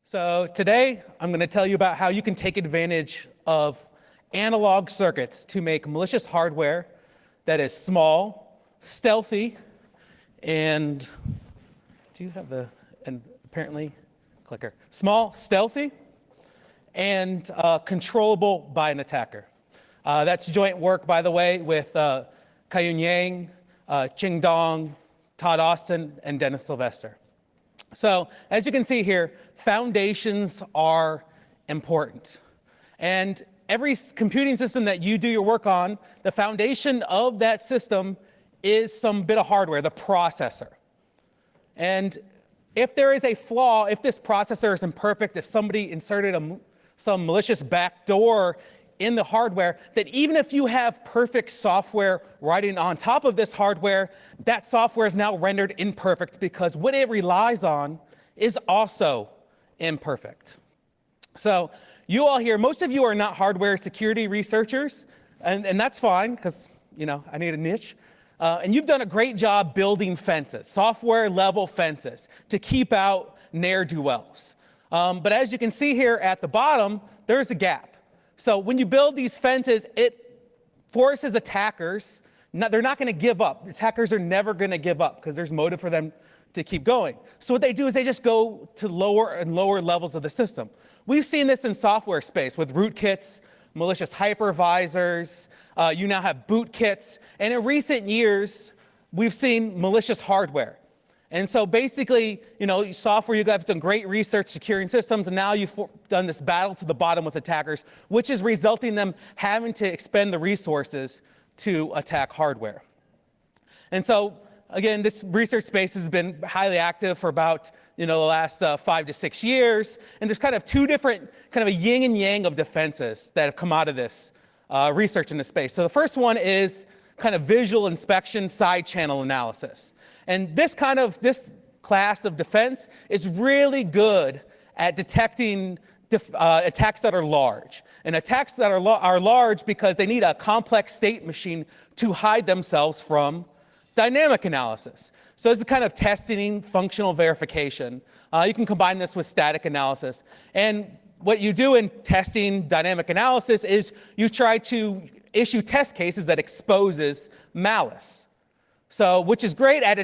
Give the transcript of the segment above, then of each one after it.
So today, I'm going to tell you about how you can take advantage of analog circuits to make malicious hardware that is small, stealthy, and do you have the, and apparently, clicker. Small, stealthy, and controllable by an attacker. That's joint work, by the way, with Kai-Yun Yang, Ching Dong, Todd Austin, and Dennis Sylvester. So as you can see here, foundations are important. And every computing system that you do your work on, the foundation of that system is some bit of hardware, the processor. And if there is a flaw, if this processor is imperfect, if somebody inserted some malicious backdoor in the hardware, that even if you have perfect software riding on top of this hardware, that software is now rendered imperfect because what it relies on is also imperfect. So you all here, most of you are not hardware security researchers, and that's fine because, you know, I need a niche. And you've done a great job building fences, software level fences, to keep out ne'er-do-wells. But as you can see here at the bottom, there's a gap. So when you build these fences, it forces attackers, they're not going to give up. Attackers are never going to give up because there's motive for them to keep going. So what they do is they just go to lower and lower levels of the system. We've seen this in software space with rootkits, malicious hypervisors, you now have bootkits, and in recent years, we've seen malicious hardware. And so basically, you know, software, you guys have done great research securing systems, and now you've done this battle to the bottom with attackers, which is resulting in them having to expend the resources to attack hardware. And so, again, this research space has been highly active for about, you know, the last 5 to 6 years, and there's kind of two different, kind of a yin and yang of defenses that have come out of this research in this space. So the first one is kind of visual inspection, side channel analysis. And this class of defense is really good at detecting attacks that are large. And attacks that are large because they need a complex state machine to hide themselves from dynamic analysis. So this is kind of testing functional verification. You can combine this with static analysis. And what you do in testing dynamic analysis is you try to issue test cases that exposes malice. So, which is great at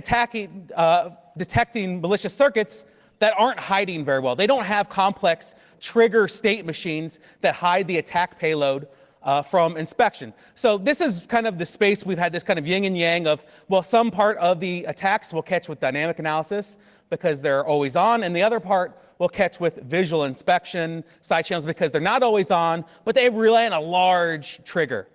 detecting malicious circuits that aren't hiding very well. They don't have complex trigger state machines that hide the attack payload from inspection. So this is kind of the space we've had this kind of yin and yang of, well, some part of the attacks we'll catch with dynamic analysis because they're always on, and the other part we'll catch with visual inspection, side channels because they're not always on, but they rely on a large trigger.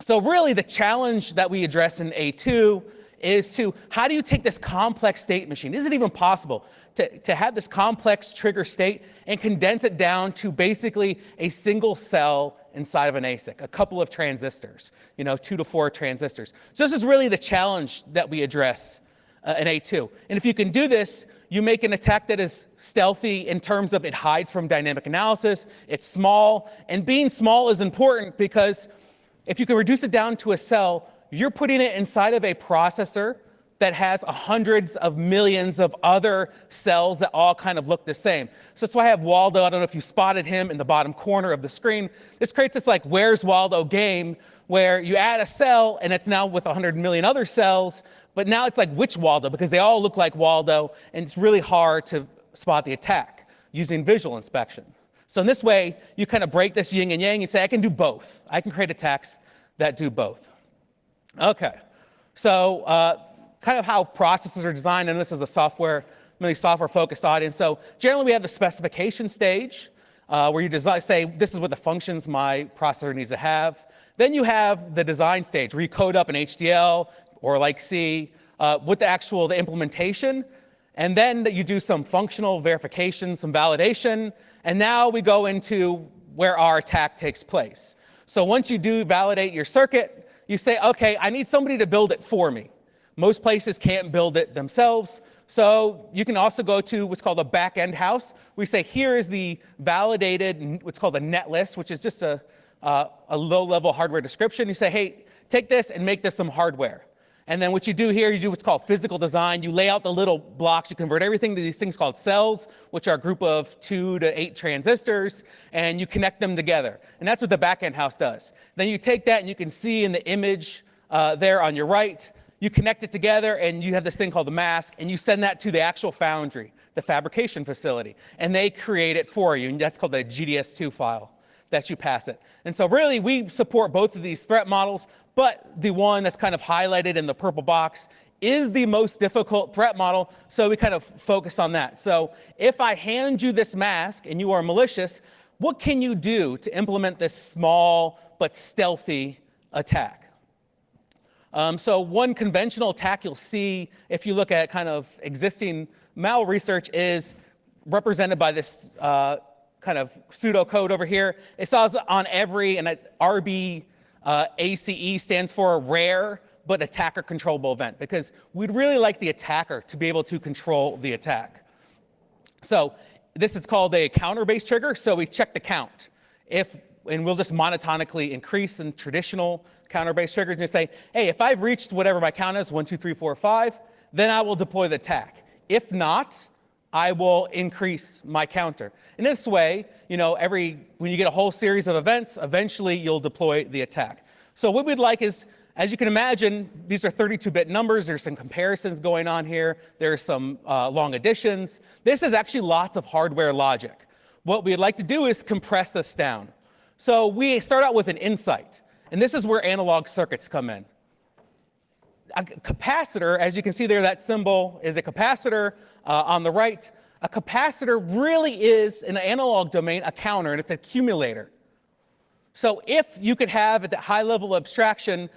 So really the challenge that we address in A2 is to how do you take this complex state machine? Is it even possible to have this complex trigger state and condense it down to basically a single cell inside of an ASIC, a couple of transistors, you know, 2 to 4 transistors. So this is really the challenge that we address in A2. And if you can do this, you make an attack that is stealthy in terms of it hides from dynamic analysis, it's small, and being small is important because if you can reduce it down to a cell, you're putting it inside of a processor that has hundreds of millions of other cells that all kind of look the same. So that's why I have Waldo. I don't know if you spotted him in the bottom corner of the screen. This creates this like Where's Waldo game where you add a cell and it's now with 100 million other cells, but now it's like which Waldo because they all look like Waldo, and it's really hard to spot the attack using visual inspection. So in this way, you kind of break this yin and yang and say, I can do both. I can create attacks that do both. Okay, so kind of how processors are designed, and this is a mainly software-focused audience. So generally, we have the specification stage where you say, this is what the functions my processor needs to have. Then you have the design stage where you code up an HDL or like C with the implementation. And then you do some functional verification, some validation. And now we go into where our attack takes place. So once you do validate your circuit, you say, okay, I need somebody to build it for me. Most places can't build it themselves. So you can also go to what's called a back-end house. We say, here is the validated, what's called a net list, which is just a low-level hardware description. You say, hey, take this and make this some hardware. And then what you do here, you do what's called physical design. You lay out the little blocks. You convert everything to these things called cells, which are a group of 2 to 8 transistors, and you connect them together. And that's what the back-end house does. Then you take that, and you can see in the image there on your right, you connect it together, and you have this thing called the mask, and you send that to the actual foundry, the fabrication facility, and they create it for you. And that's called the GDS2 file that you pass it. And so really, we support both of these threat models, but the one that's kind of highlighted in the purple box is the most difficult threat model, so we kind of focus on that. So if I hand you this mask and you are malicious, what can you do to implement this small but stealthy attack? So one conventional attack you'll see if you look at kind of existing malware research is represented by this kind of pseudocode over here. It says on every, and RB ACE stands for rare but attacker controllable event, because we'd really like the attacker to be able to control the attack. So this is called a counter-based trigger, so we check the count. And we'll just monotonically increase in traditional counter-based triggers and say, hey, if I've reached whatever my count is, 1, 2, 3, 4, 5, then I will deploy the attack. If not, I will increase my counter. In this way, when you get a whole series of events, eventually you'll deploy the attack. So what we'd like is, as you can imagine, these are 32-bit numbers. There's some comparisons going on here. There's some long additions. This is actually lots of hardware logic. What we'd like to do is compress this down. So we start out with an insight, and this is where analog circuits come in. A capacitor, as you can see there, that symbol is a capacitor on the right. A capacitor really is, in the analog domain, a counter, and it's an accumulator. So if you could have, at that high level of abstraction,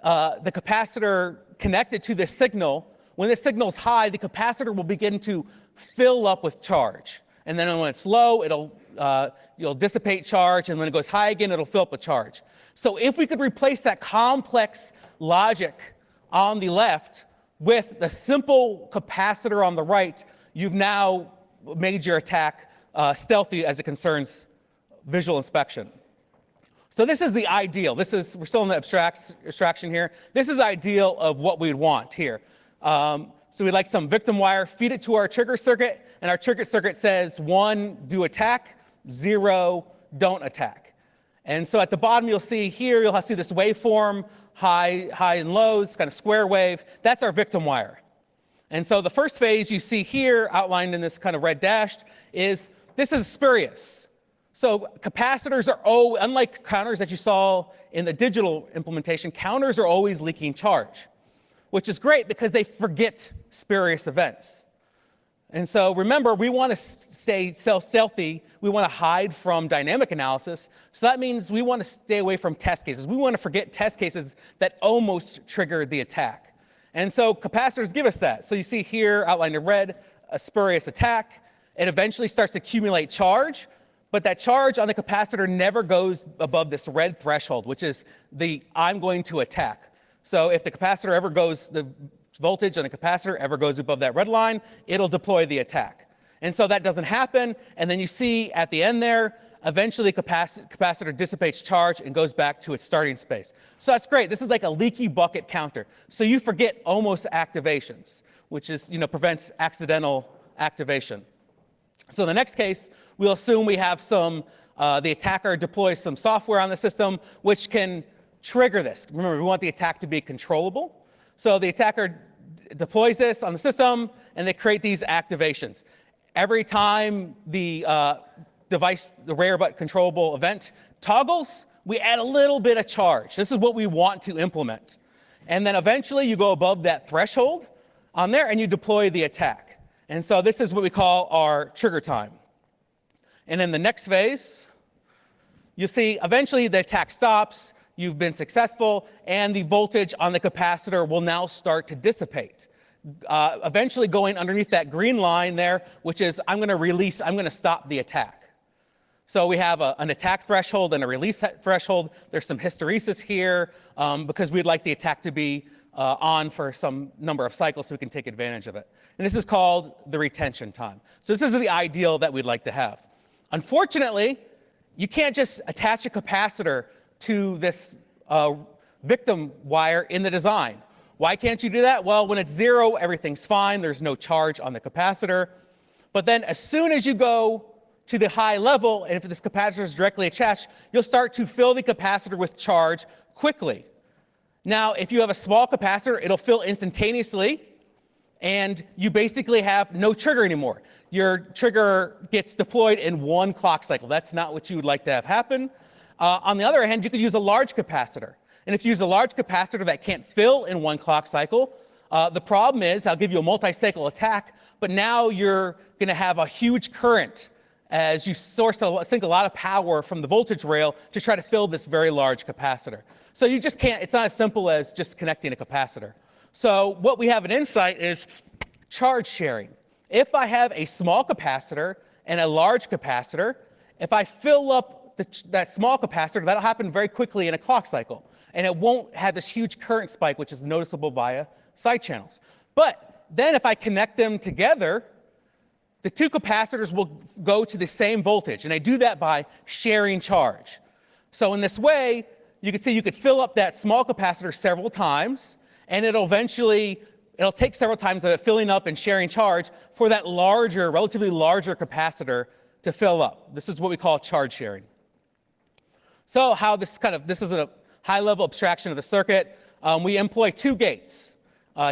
the capacitor connected to this signal, when the signal's high, the capacitor will begin to fill up with charge. And then when it's low, you'll dissipate charge, and when it goes high again, it'll fill up with charge. So if we could replace that complex logic on the left with the simple capacitor on the right, you've now made your attack stealthy as it concerns visual inspection. So this is the ideal. We're still in the abstraction here. This is ideal of what we'd want here. So we'd like some victim wire, feed it to our trigger circuit, and our trigger circuit says 1, do attack, 0, don't attack. And so at the bottom you'll see here, you'll see this waveform, high and lows, kind of square wave. That's our victim wire. And so the first phase you see here, outlined in this kind of red dashed, is this is spurious. So capacitors are, unlike counters that you saw in the digital implementation, counters are always leaking charge, which is great because they forget spurious events. And so remember, we want to stay stealthy. We want to hide from dynamic analysis. So that means we want to stay away from test cases. We want to forget test cases that almost triggered the attack. And so capacitors give us that. So you see here, outlined in red, a spurious attack. It eventually starts to accumulate charge, but that charge on the capacitor never goes above this red threshold, which is the I'm going to attack. So if the capacitor ever goes, the voltage on the capacitor ever goes above that red line, it'll deploy the attack. And so that doesn't happen, and then you see at the end there, eventually capacitor dissipates charge and goes back to its starting space. So that's great. This is like a leaky bucket counter. So you forget almost activations, which is, prevents accidental activation. So in the next case, we'll assume we have the attacker deploys some software on the system which can trigger this. Remember, we want the attack to be controllable. So the attacker deploys this on the system, and they create these activations. Every time the device, the rare but controllable event toggles, we add a little bit of charge. This is what we want to implement. And then eventually you go above that threshold on there and you deploy the attack. And so this is what we call our trigger time. And in the next phase, you'll see eventually the attack stops, you've been successful, and the voltage on the capacitor will now start to dissipate. Eventually going underneath that green line there, which is I'm going to stop the attack. So we have an attack threshold and a release threshold. There's some hysteresis here because we'd like the attack to be on for some number of cycles so we can take advantage of it. And this is called the retention time. So this is the ideal that we'd like to have. Unfortunately, you can't just attach a capacitor to this victim wire in the design. Why can't you do that? Well, when it's 0, everything's fine. There's no charge on the capacitor. But then as soon as you go to the high level, and if this capacitor is directly attached, you'll start to fill the capacitor with charge quickly. Now, if you have a small capacitor, it'll fill instantaneously, and you basically have no trigger anymore. Your trigger gets deployed in 1 clock cycle. That's not what you would like to have happen. On the other hand, you could use a large capacitor. And if you use a large capacitor that can't fill in 1 clock cycle, the problem is, I'll give you a multi-cycle attack, but now you're going to have a huge current as you sink a lot of power from the voltage rail to try to fill this very large capacitor. So you just can't, it's not as simple as just connecting a capacitor. So what we have in Insight is charge sharing. If I have a small capacitor and a large capacitor, if I fill up that small capacitor, that'll happen very quickly in a clock cycle. And it won't have this huge current spike, which is noticeable via side channels. But then if I connect them together, the 2 capacitors will go to the same voltage. And I do that by sharing charge. So in this way, you can see you could fill up that small capacitor several times, and it'll take several times of filling up and sharing charge for that larger, relatively larger capacitor to fill up. This is what we call charge sharing. So how this is a high-level abstraction of the circuit. We employ 2 gates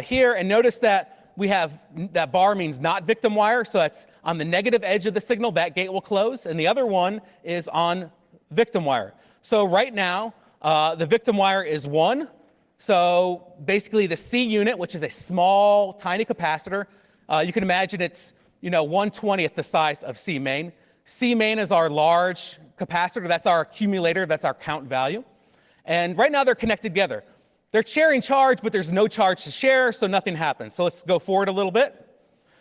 here, and notice that we have that bar means not victim wire, so that's on the negative edge of the signal, that gate will close, and the other one is on victim wire. So right now, the victim wire is 1. So basically the C unit, which is a small, tiny capacitor, you can imagine it's 1/20th the size of C main. C main is our large capacitor, that's our accumulator, that's our count value. And right now they're connected together. They're sharing charge, but there's no charge to share, so nothing happens. So let's go forward a little bit.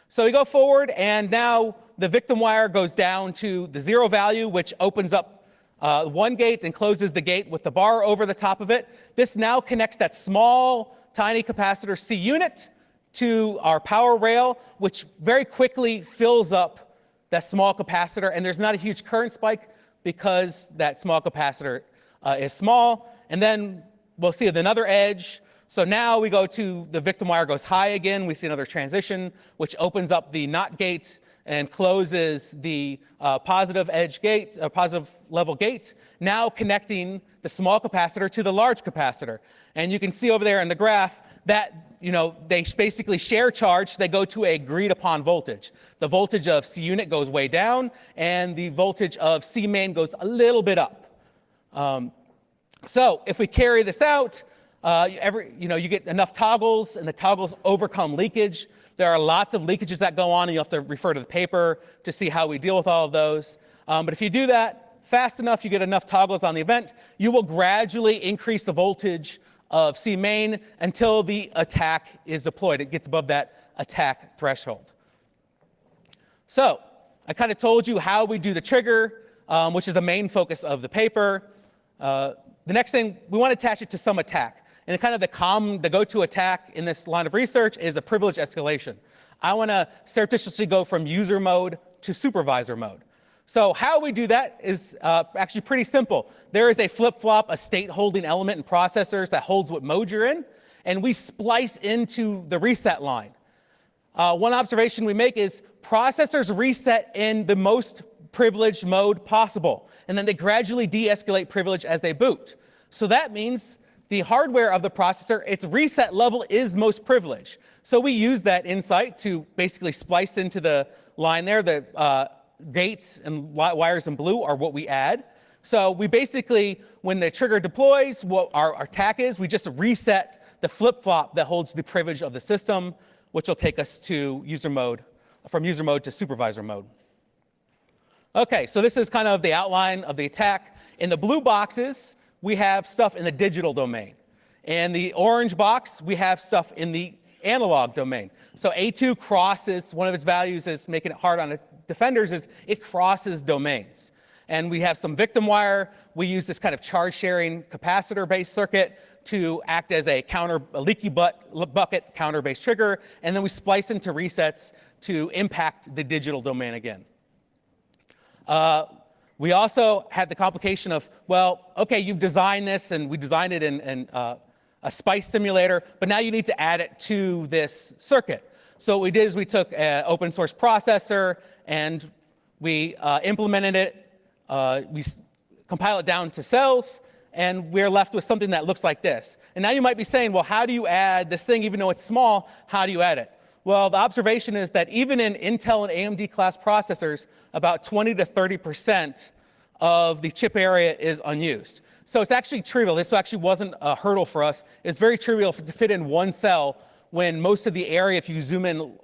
So we go forward, and now the victim wire goes down to the 0 value, which opens up 1 gate and closes the gate with the bar over the top of it. This now connects that small, tiny capacitor C unit to our power rail, which very quickly fills up that small capacitor, and there's not a huge current spike because that small capacitor is small. And then we'll see another edge. So now we go to the victim wire goes high again. We see another transition, which opens up the NOT gates and closes the positive edge gate, positive level gate, now connecting the small capacitor to the large capacitor. And you can see over there in the graph that they basically share charge. They go to a agreed upon voltage. The voltage of C unit goes way down, and the voltage of C main goes a little bit up. So if we carry this out, you get enough toggles, and the toggles overcome leakage. There are lots of leakages that go on, and you have to refer to the paper to see how we deal with all of those. But if you do that fast enough, you get enough toggles on the event, you will gradually increase the voltage of C main until the attack is deployed. It gets above that attack threshold. So I kind of told you how we do the trigger, which is the main focus of the paper. The next thing, we want to attach it to some attack. And kind of the go-to attack in this line of research is a privilege escalation. I want to surreptitiously go from user mode to supervisor mode. So how we do that is actually pretty simple. There is a flip-flop, a state-holding element in processors that holds what mode you're in, and we splice into the reset line. One observation we make is processors reset in the most privileged mode possible, and then they gradually de-escalate privilege as they boot. So that means the hardware of the processor, its reset level is most privileged. So we use that insight to basically splice into the line there. The gates and wires in blue are what we add. So we basically, when the trigger deploys, what our attack is, we just reset the flip-flop that holds the privilege of the system, which will take us to user mode, from user mode to supervisor mode. Okay, so this is kind of the outline of the attack. In the blue boxes, we have stuff in the digital domain. In the orange box, we have stuff in the analog domain. So A2 crosses, one of its values is making it hard on defenders, is it crosses domains. And we have some victim wire. We use this kind of charge sharing capacitor-based circuit to act as a leaky bucket counter-based trigger. And then we splice into resets to impact the digital domain again. We also had the complication of, well, okay, you've designed this, and we designed it in a a SPICE simulator, but now you need to add it to this circuit. So what we did is we took an open source processor and we implemented it, we compile it down to cells, and we're left with something that looks like this. And now you might be saying, well, how do you add this thing, even though it's small, how do you add it? Well, the observation is that even in Intel and AMD class processors, about 20 to 30% of the chip area is unused. So it's actually trivial. This actually wasn't a hurdle for us. It's very trivial to fit in one cell when most of the area, if you zoom in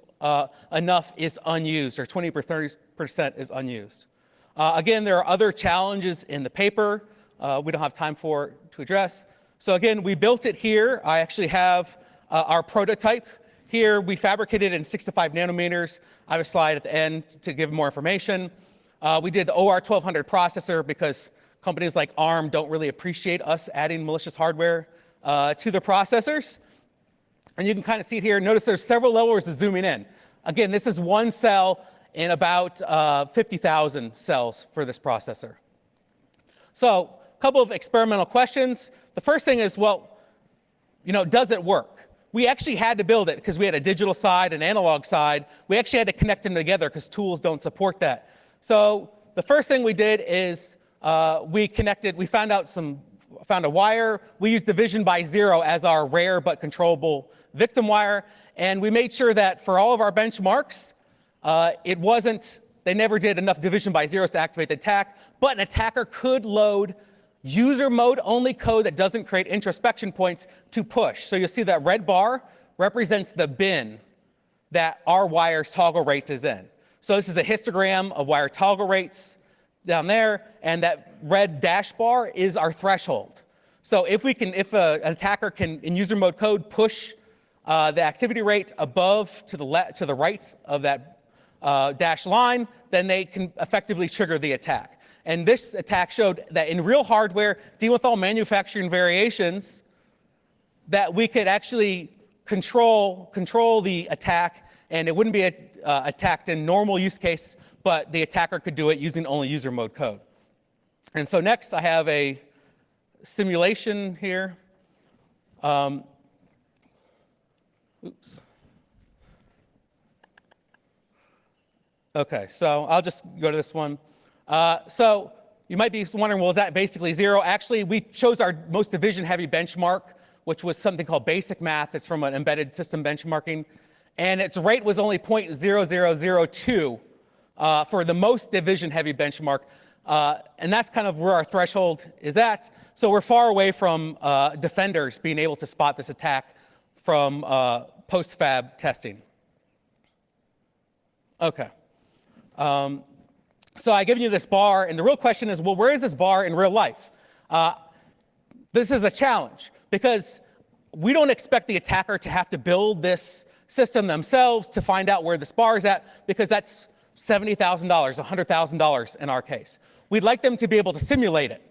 enough, is unused, or 20 or 30% is unused. Again, there are other challenges in the paper we don't have time to address. So again, we built it here. I actually have our prototype. Here, we fabricated it in 6 to 5 nanometers. I have a slide at the end to give more information. We did the OR1200 processor because companies like ARM don't really appreciate us adding malicious hardware to the processors. And you can kind of see it here. Notice there's several levels of zooming in. Again, this is one cell in about 50,000 cells for this processor. So a couple of experimental questions. The first thing is, well, does it work? We actually had to build it because we had a digital side and analog side. We actually had to connect them together because tools don't support that. So the first thing we did is we found a wire. We used division by 0 as our rare but controllable victim wire. And we made sure that for all of our benchmarks, they never did enough division by 0s to activate the attack, but an attacker could load user mode only code that doesn't create introspection points to push. So you'll see that red bar represents the bin that our wire's toggle rate is in. So this is a histogram of wire toggle rates down there, and that red dash bar is our threshold. So if an attacker can, in user mode code, push the activity rate above to the right of that dashed line, then they can effectively trigger the attack. And this attack showed that in real hardware, dealing with all manufacturing variations, that we could actually control the attack, and it wouldn't be attacked in normal use case, but the attacker could do it using only user mode code. And so next, I have a simulation here. Oops. Okay, so I'll just go to this one. So you might be wondering, well, is that basically 0? Actually, we chose our most division-heavy benchmark, which was something called basic math. It's from an embedded system benchmarking. And its rate was only 0.0002 for the most division-heavy benchmark. And that's kind of where our threshold is at. So we're far away from defenders being able to spot this attack from post-fab testing. Okay. So I've given you this bar, and the real question is, well, where is this bar in real life? This is a challenge, because we don't expect the attacker to have to build this system themselves to find out where this bar is at, because that's $70,000, $100,000 in our case. We'd like them to be able to simulate it.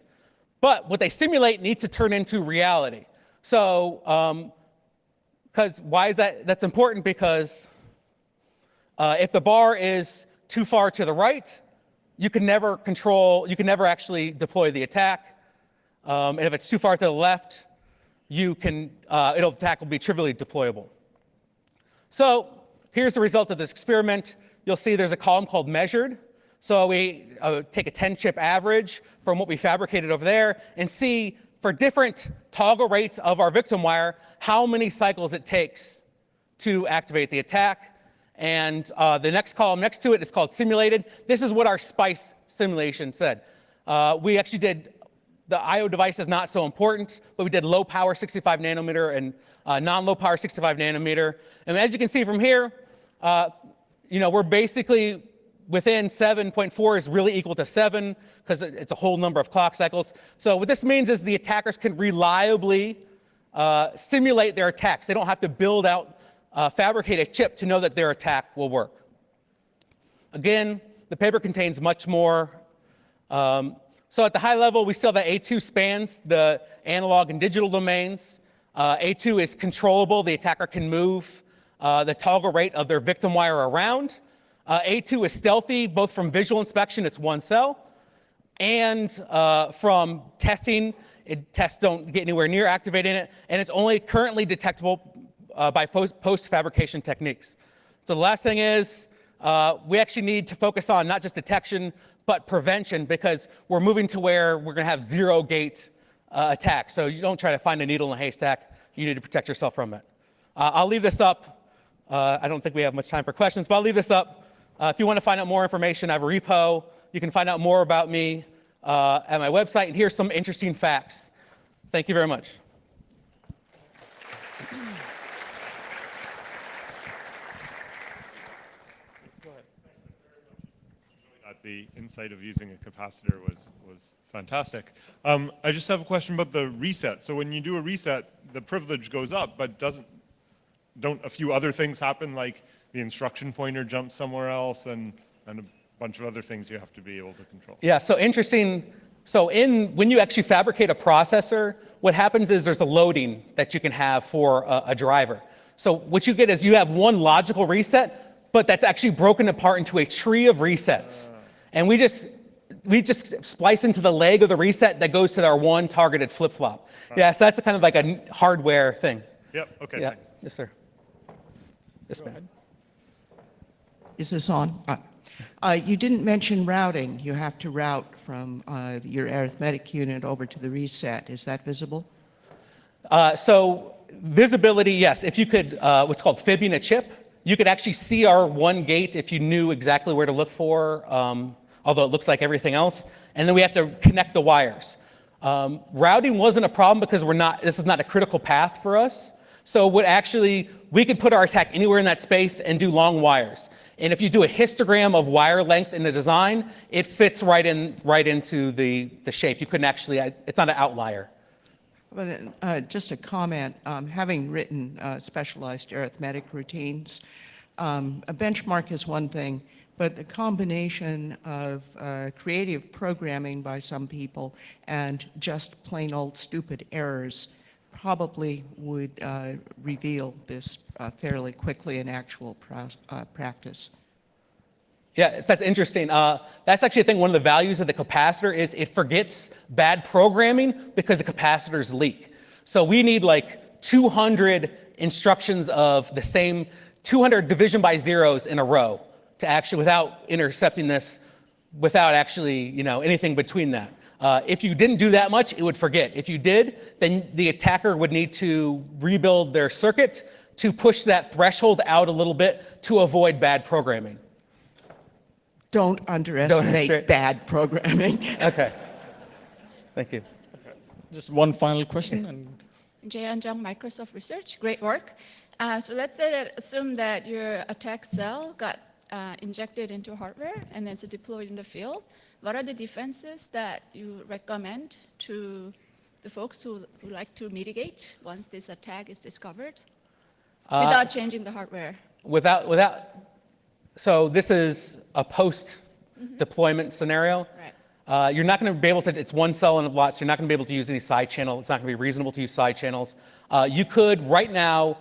But what they simulate needs to turn into reality. So, why is that? That's important because if the bar is too far to the right, you can never actually deploy the attack. And if it's too far to the left, the attack will be trivially deployable. So here's the result of this experiment. You'll see there's a column called measured. So we take a 10-chip average from what we fabricated over there and see for different toggle rates of our victim wire how many cycles it takes to activate the attack. And the next column next to it is called simulated. This is what our SPICE simulation said. We actually did, the I/O device is not so important, but we did low power 65 nanometer and non-low power 65 nanometer. And as you can see from here, we're basically within 7.4 is really equal to 7 because it's a whole number of clock cycles. So what this means is the attackers can reliably simulate their attacks. They don't have to build out fabricate a chip to know that their attack will work. Again, the paper contains much more. So at the high level, we still have that A2 spans the analog and digital domains. A2 is controllable. The attacker can move the toggle rate of their victim wire around. A2 is stealthy, both from visual inspection, it's one cell, and from testing, Tests don't get anywhere near activating it, and it's only currently detectable by post-fabrication techniques. So the last thing is, we actually need to focus on not just detection, but prevention, because we're moving to where we're going to have zero-gate attacks. So you don't try to find a needle in a haystack. You need to protect yourself from it. I'll leave this up. I don't think we have much time for questions, but I'll leave this up. If you want to find out more information, I have a repo. You can find out more about me at my website, and here's some interesting facts. Thank you very much. The insight of using a capacitor was fantastic. I just have a question about the reset. So when you do a reset, the privilege goes up, but don't a few other things happen, like the instruction pointer jumps somewhere else and a bunch of other things you have to be able to control? Yeah, so interesting. So when you actually fabricate a processor, what happens is there's a loading that you can have for a driver. So what you get is you have one logical reset, but that's actually broken apart into a tree of resets. And we just splice into the leg of the reset that goes to our one targeted flip-flop. Yeah, so that's kind of like a hardware thing. Yep, okay, Yeah. thanks. Yes, sir. Yes, ma'am. Is this on? You didn't mention routing. You have to route from your arithmetic unit over to the reset. Is that visible? So visibility, yes. If you could, what's called fibbing a chip, you could actually see our one gate if you knew exactly where to look for, although it looks like everything else. And then we have to connect the wires. Routing wasn't a problem because this is not a critical path for us. So we could put our attack anywhere in that space and do long wires. And if you do a histogram of wire length in the design, it fits right into the shape. You couldn't actually, it's not an outlier. But just a comment, having written specialized arithmetic routines, a benchmark is one thing, but the combination of creative programming by some people and just plain old stupid errors probably would reveal this fairly quickly in actual practice. Yeah, that's interesting. That's actually a thing, one of the values of the capacitor is it forgets bad programming because the capacitors leak. So we need like 200 instructions of the same, 200 division by zeros in a row to actually, without intercepting this, without actually, anything between that. If you didn't do that much, it would forget. If you did, then the attacker would need to rebuild their circuit to push that threshold out a little bit to avoid bad programming. Don't underestimate bad programming. Okay. Thank you. Just one final question. And Jaeyeon Jung, Microsoft Research, great work. So let's say that, assume that your attack cell got injected into hardware and then it's deployed in the field. What are the defenses that you recommend to the folks who like to mitigate once this attack is discovered without changing the hardware? So this is a post-deployment scenario. Right. You're not going to be able to, it's one cell in a lot, so you're not going to be able to use any side channel. It's not going to be reasonable to use side channels. You could, right now,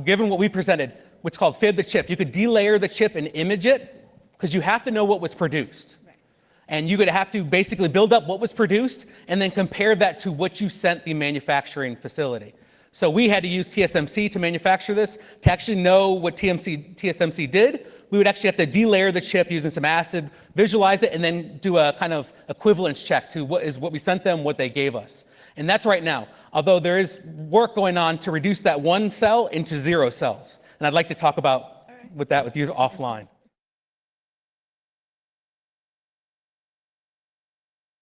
given what we presented, what's called fib the chip, you could delayer the chip and image it, because you have to know what was produced. Right. And you're going to have to basically build up what was produced and then compare that to what you sent the manufacturing facility. So we had to use TSMC to manufacture this. To actually know what TSMC did, we would actually have to delayer the chip using some acid, visualize it, and then do a kind of equivalence check to what we sent them, what they gave us. And that's right now. Although there is work going on to reduce that one cell into 0 cells. And I'd like to talk about with you offline.